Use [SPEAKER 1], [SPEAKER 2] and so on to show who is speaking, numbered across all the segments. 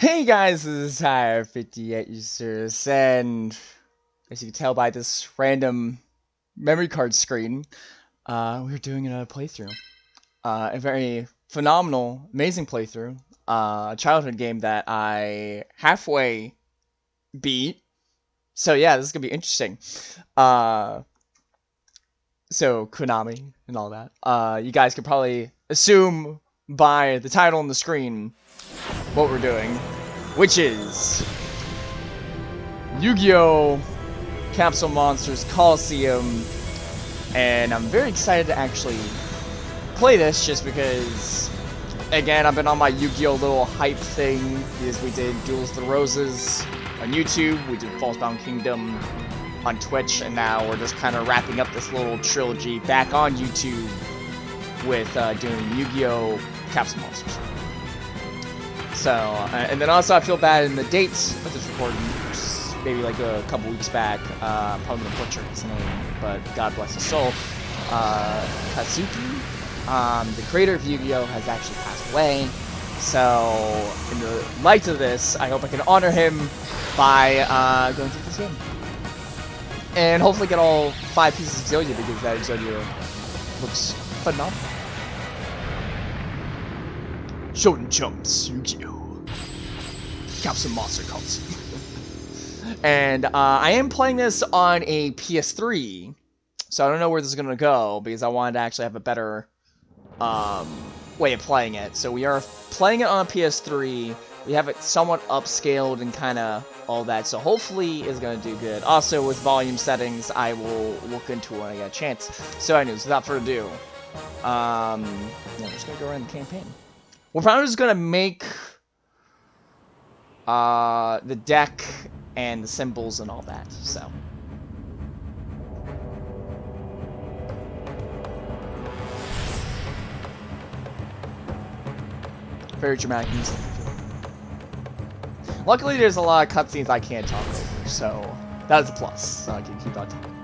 [SPEAKER 1] Hey guys, this is Hire58 Users, and as you can tell by this random memory card screen, we're doing a playthrough. A very phenomenal, amazing playthrough. A childhood game that I halfway beat. So yeah, this is gonna be interesting. Uh, so Konami and all that. You guys could probably assume by the title on the screen what we're doing, which is Yu-Gi-Oh! Capsule Monsters Coliseum, and I'm very excited to actually play this just because, again, I've been on my Yu-Gi-Oh! Little hype thing because we did Duels of the Roses on YouTube, we did Falsebound Kingdom on Twitch, and now we're just kind of wrapping up this little trilogy back on YouTube with doing Yu-Gi-Oh! Capsule Monsters. So, and then also I feel bad in the dates of this recording, maybe like a couple weeks back. I'm probably gonna butcher his name, but God bless his soul. Kazuki, the creator of Yu-Gi-Oh! Has actually passed away. So, in the light of this, I hope I can honor him by going through this game. And hopefully get all 5 pieces of Exodia, because that Exodia looks phenomenal. Shonen Jump's Yu-Gi-Oh! Capsule Monster Coliseum. And I am playing this on a PS3, so I don't know where this is going to go, because I wanted to actually have a better way of playing it. So we are playing it on a PS3, we have it somewhat upscaled and kind of all that, so hopefully it's going to do good. Also, with volume settings, I will look into it when I get a chance. So anyways, without further ado, yeah, we're just going to go around the campaign. We're probably just going to make the deck and the symbols and all that, so. Very dramatic music. Luckily, there's a lot of cutscenes I can't talk over, so that's a plus, so I can keep on talking.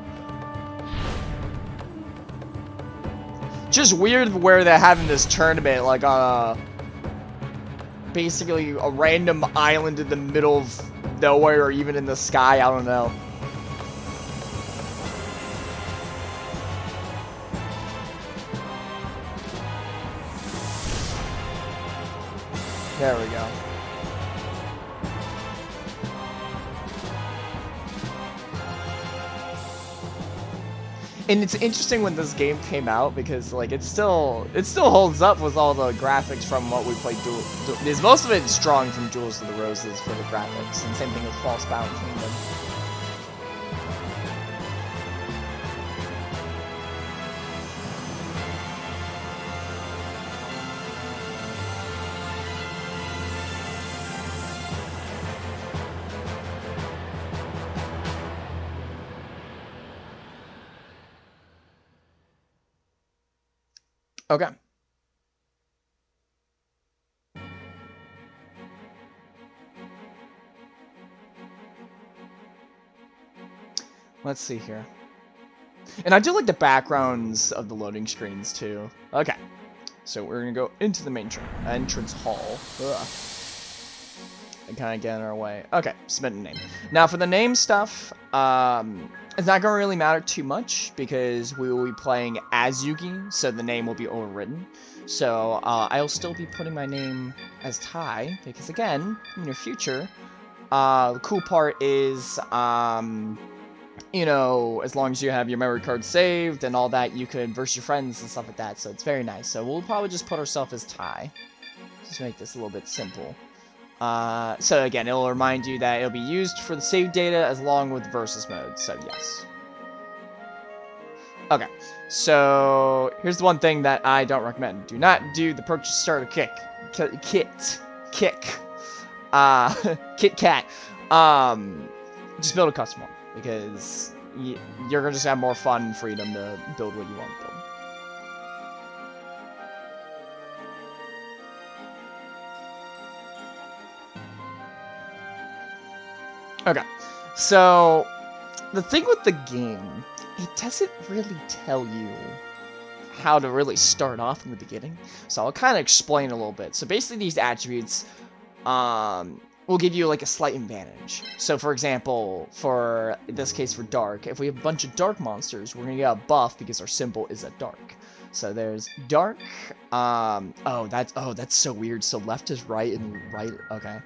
[SPEAKER 1] Just weird where they're having this tournament, like on basically a random island in the middle of nowhere, or even in the sky, I don't know. There we go. And it's interesting when this game came out, because like it still holds up with all the graphics from what we played. Because most of it's drawn from Duels of the Roses for the graphics, and same thing with Falsebound Kingdom. Okay. Let's see here. And I do like the backgrounds of the loading screens too. Okay. So we're gonna go into the main entrance hall. Ugh. And kind of get in our way. Okay, submit a name. Now for the name stuff, it's not gonna really matter too much because we will be playing as Yugi, so the name will be overwritten. So I'll still be putting my name as Tai because again, in your future, the cool part is, you know, as long as you have your memory card saved and all that, you could verse your friends and stuff like that. So it's very nice. So we'll probably just put ourselves as Tai, just to make this a little bit simple. So again, it'll remind you that it'll be used for the save data as long with versus mode, so yes. Okay, so here's the one thing that I don't recommend. Do not do the purchase starter kick. Kit Kat. Just build a custom one, because you're gonna just have more fun and freedom to build what you want to build. Okay, so the thing with the game, it doesn't really tell you how to really start off in the beginning. So I'll kind of explain a little bit. So basically these attributes, will give you like a slight advantage. So for example, in this case for dark, if we have a bunch of dark monsters, we're gonna get a buff because our symbol is a dark. So there's dark. Oh, that's so weird. So left is right and right. Okay.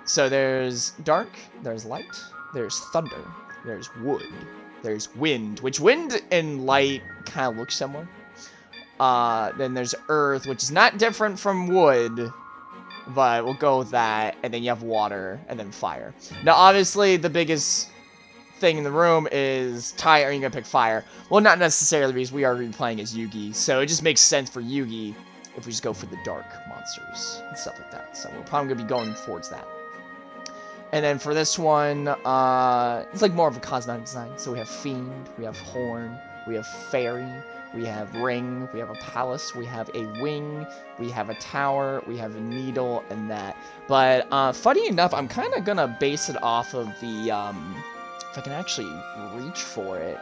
[SPEAKER 1] So there's dark. There's light. There's thunder. There's wood. There's wind, which wind and light kind of look similar. Then there's earth, which is not different from wood, but we'll go with that. And then you have water, and then fire. Now, obviously, the biggest thing in the room is, Ty, are you going to pick fire? Well, not necessarily, because we are going to be playing as Yugi, so it just makes sense for Yugi if we just go for the dark monsters and stuff like that. So we're probably going to be going towards that. And then for this one, it's like more of a cosmetic design. So we have Fiend, we have Horn, we have Fairy, we have Ring, we have a Palace, we have a Wing, we have a Tower, we have a Needle, and that. But funny enough, I'm kind of going to base it off of the, if I can actually reach for it.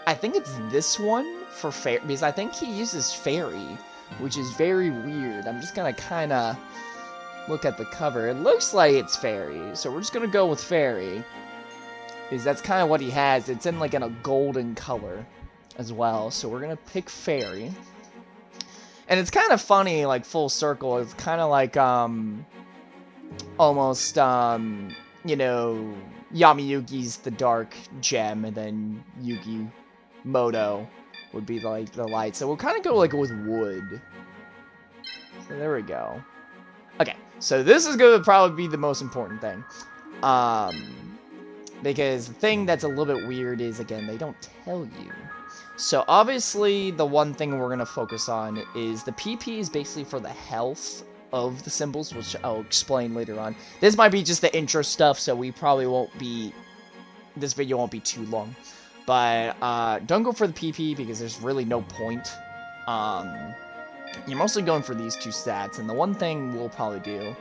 [SPEAKER 1] I think it's this one for Fairy, because I think he uses Fairy, which is very weird. I'm just going to kind of look at the cover. It looks like it's Fairy, so we're just going to go with Fairy, because that's kind of what he has. It's in like in a golden color as well, so we're gonna pick Fairy. And it's kind of funny, like full circle. It's kind of like almost you know, Yami Yugi's the dark gem, and then Yugi Moto would be like the light. So we'll kind of go like with wood. So there we go. Okay, so this is gonna probably be the most important thing. Because the thing that's a little bit weird is, again, they don't tell you. So obviously, the one thing we're going to focus on is the PP is basically for the health of the symbols, which I'll explain later on. This might be just the intro stuff, so we probably won't be... This video won't be too long. But don't go for the PP because there's really no point. You're mostly going for these two stats, and the one thing we'll probably do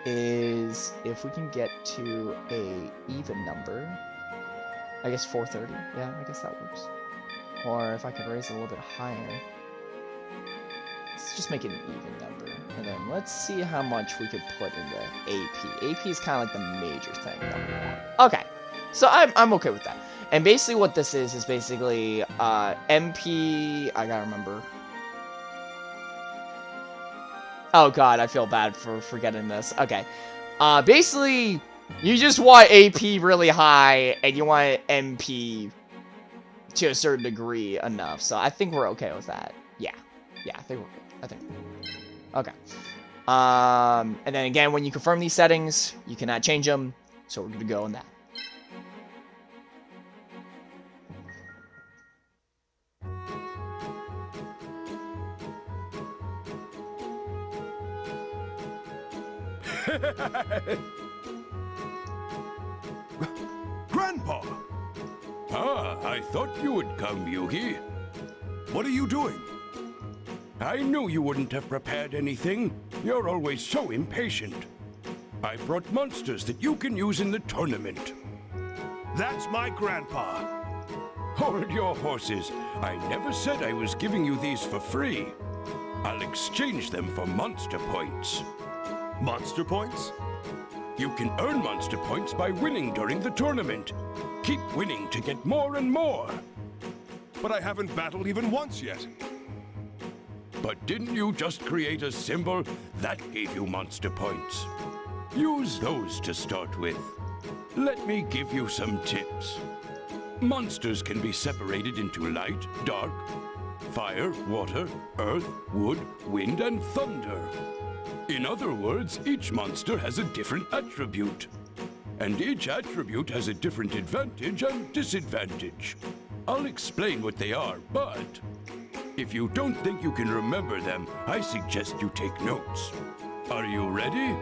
[SPEAKER 1] is if we can get to a even number. I guess 430. Yeah, I guess that works. Or if I could raise it a little bit higher. Let's just make it an even number. And then let's see how much we could put in the AP. AP is kind of like the major thing that we want. Okay, so I'm okay with that. And basically what this is basically MP... I gotta remember. Oh god, I feel bad for forgetting this. Okay. Basically, you just want AP really high, and you want MP to a certain degree enough. So I think we're okay with that. Yeah. Yeah, I think we're good. I think we're good. Okay. And then again, when you confirm these settings, you cannot change them. So we're good to go on that.
[SPEAKER 2] Grandpa!
[SPEAKER 3] Ah, I thought you would come, Yugi.
[SPEAKER 2] What are you doing?
[SPEAKER 3] I knew you wouldn't have prepared anything. You're always so impatient. I brought monsters that you can use in the tournament.
[SPEAKER 2] That's my grandpa.
[SPEAKER 3] Hold your horses. I never said I was giving you these for free. I'll exchange them for monster points.
[SPEAKER 2] Monster points?
[SPEAKER 3] You can earn monster points by winning during the tournament. Keep winning to get more and more.
[SPEAKER 2] But I haven't battled even once yet.
[SPEAKER 3] But didn't you just create a symbol that gave you monster points? Use those to start with. Let me give you some tips. Monsters can be separated into light, dark, fire, water, earth, wood, wind, and thunder. In other words, each monster has a different attribute. And each attribute has a different advantage and disadvantage. I'll explain what they are, but if you don't think you can remember them, I suggest you take notes. Are you ready?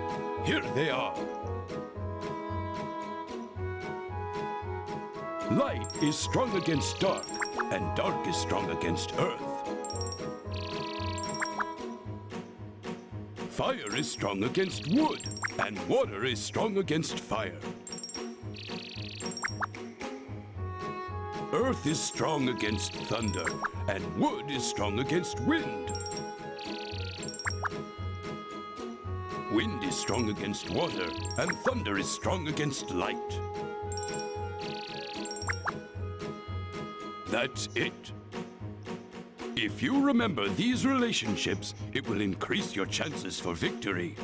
[SPEAKER 3] Here they are. Light is strong against dark, and dark is strong against earth. Fire is strong against wood, and water is strong against fire. Earth is strong against thunder, and wood is strong against wind. Wind is strong against water, and thunder is strong against light. That's it. If you remember these relationships, it will increase your chances for victory.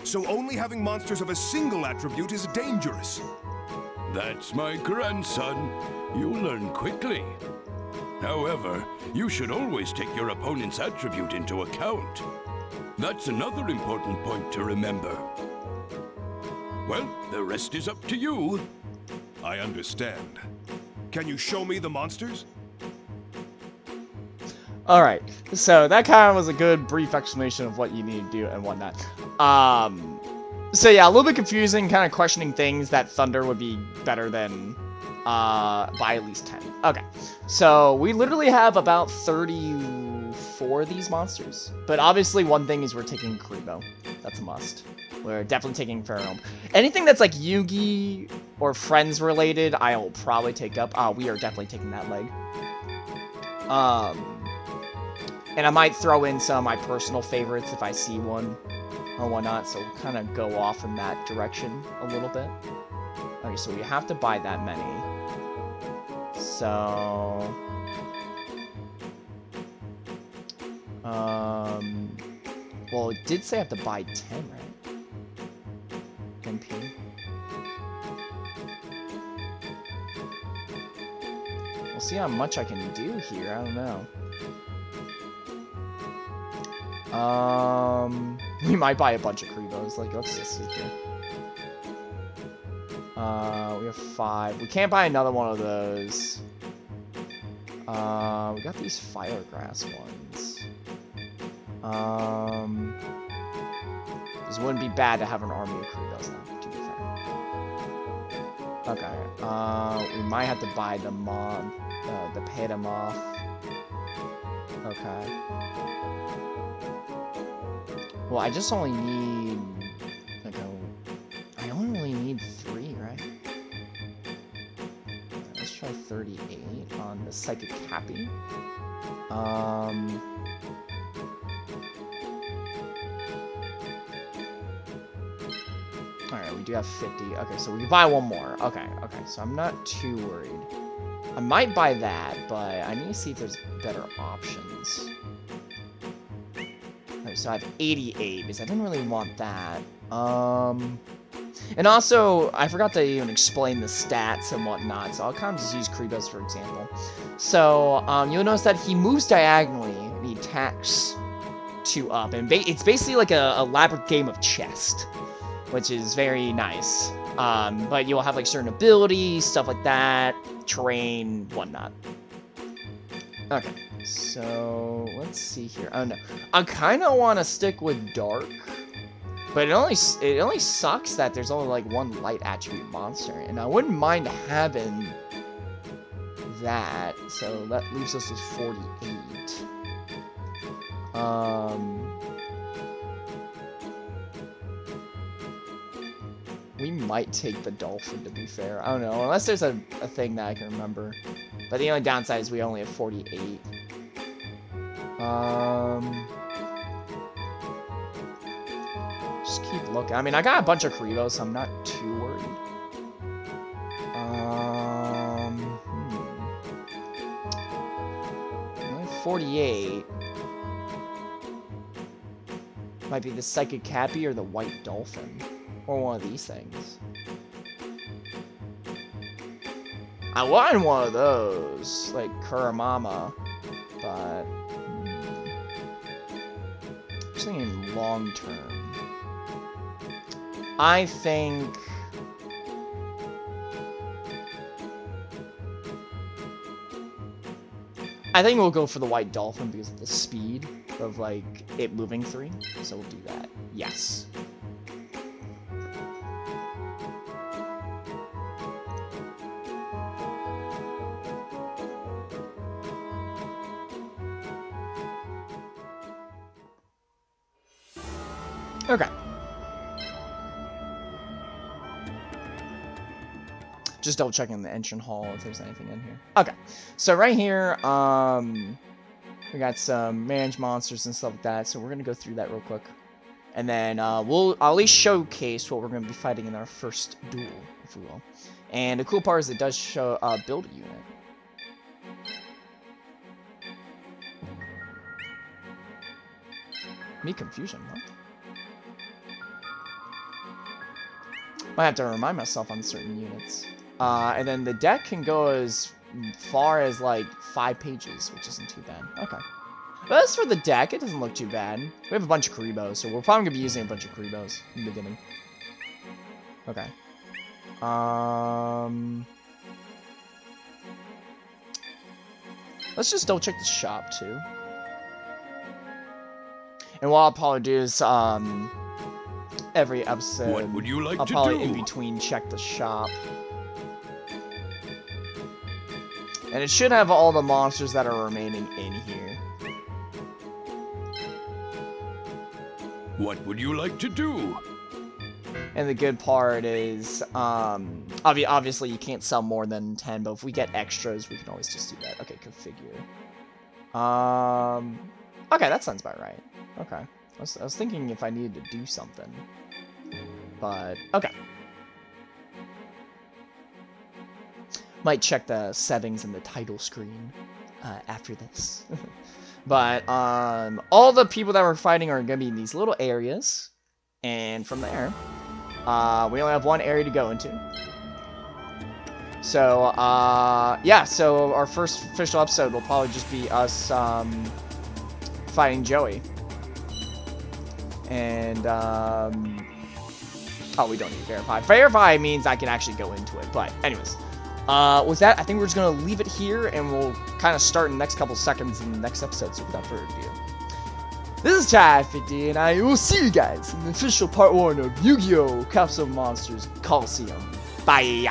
[SPEAKER 2] So only having monsters of a single attribute is dangerous.
[SPEAKER 3] That's my grandson. You'll learn quickly. However, you should always take your opponent's attribute into account. That's another important point to remember. Well, the rest is up to you.
[SPEAKER 2] I understand. Can you show me the monsters?
[SPEAKER 1] Alright, so that kind of was a good brief explanation of what you need to do and whatnot. So yeah, a little bit confusing, kind of questioning things that Thunder would be better than by at least 10. Okay, so we literally have about 34 of these monsters. But obviously one thing is we're taking Kuriboh. That's a must. We're definitely taking Pheromone. Anything that's like Yugi or Friends related, I'll probably take up. We are definitely taking that leg. And I might throw in some of my personal favorites if I see one or whatnot, so kind of go off in that direction a little bit. Okay, so we have to buy that many. So... well, it did say I have to buy 10, right? MP. We'll see how much I can do here, I don't know. We might buy a bunch of Kuribohs. Like, let's just see here. We have 5. We can't buy another one of those. We got these Firegrass ones. This wouldn't be bad to have an army of Kuribohs now, to be fair. Okay. We might have to buy the Petamoth. Okay. Well, I just only need, like, I only really need 3, right? Let's try 38 on the Psychic Happy. Alright, we do have 50. Okay, so we can buy one more. Okay, so I'm not too worried. I might buy that, but I need to see if there's better options. So I have 88, because I didn't really want that. And also, I forgot to even explain the stats and whatnot, so I'll kind of just use Kuribohs for example. So, you'll notice that he moves diagonally, and he attacks 2 up, and it's basically like a elaborate game of chess, which is very nice. But you'll have like certain abilities, stuff like that, terrain, whatnot. Okay. So, let's see here. Oh no. I kind of want to stick with Dark. But it only sucks that there's only like 1 light attribute monster. And I wouldn't mind having that. So that leaves us with 48. We might take the Dolphin, to be fair. I don't know. Unless there's a thing that I can remember. But the only downside is we only have 48. Just keep looking. I mean, I got a bunch of Kuribohs, so I'm not too worried. 48. Might be the Psychic Cappy or the White Dolphin. Or one of these things. I wanted one of those, like Kuramama, but I'm just thinking long term. I think we'll go for the White Dolphin because of the speed of like it moving 3. So we'll do that. Yes. Okay. Just double checking the entrance hall if there's anything in here. Okay. So right here, we got some managed monsters and stuff like that. So we're gonna go through that real quick. And then I'll at least showcase what we're going to be fighting in our first duel, if we will. And the cool part is it does show build a unit. Me confusion, huh? Might have to remind myself on certain units. And then the deck can go as far as like 5 pages, which isn't too bad. Okay. But as for the deck, it doesn't look too bad. We have a bunch of Karibos, so we're probably gonna be using a bunch of Karibos in the beginning. Okay. Let's just double check the shop too. And what I'll probably do is every episode,
[SPEAKER 3] What would you like
[SPEAKER 1] I'll
[SPEAKER 3] to
[SPEAKER 1] probably
[SPEAKER 3] do?
[SPEAKER 1] in between check the shop. And it should have all the monsters that are remaining in here.
[SPEAKER 3] What would you like to do?
[SPEAKER 1] And the good part is, obviously you can't sell more than 10, but if we get extras, we can always just do that. Okay, configure. Okay, that sounds about right. Okay. I was thinking if I needed to do something. But, okay. Might check the settings in the title screen after this. But, all the people that we're fighting are going to be in these little areas. And from there, we only have one area to go into. So, yeah, so our first official episode will probably just be us, fighting Joey. And, oh, we don't need to verify. Verify means I can actually go into it, but anyways. With that, I think we're just gonna leave it here, and we'll kind of start in the next couple seconds in the next episode, so without further ado. This is Chai50, and I will see you guys in the official part 1 of Yu-Gi-Oh! Capsule Monsters Coliseum. Bye!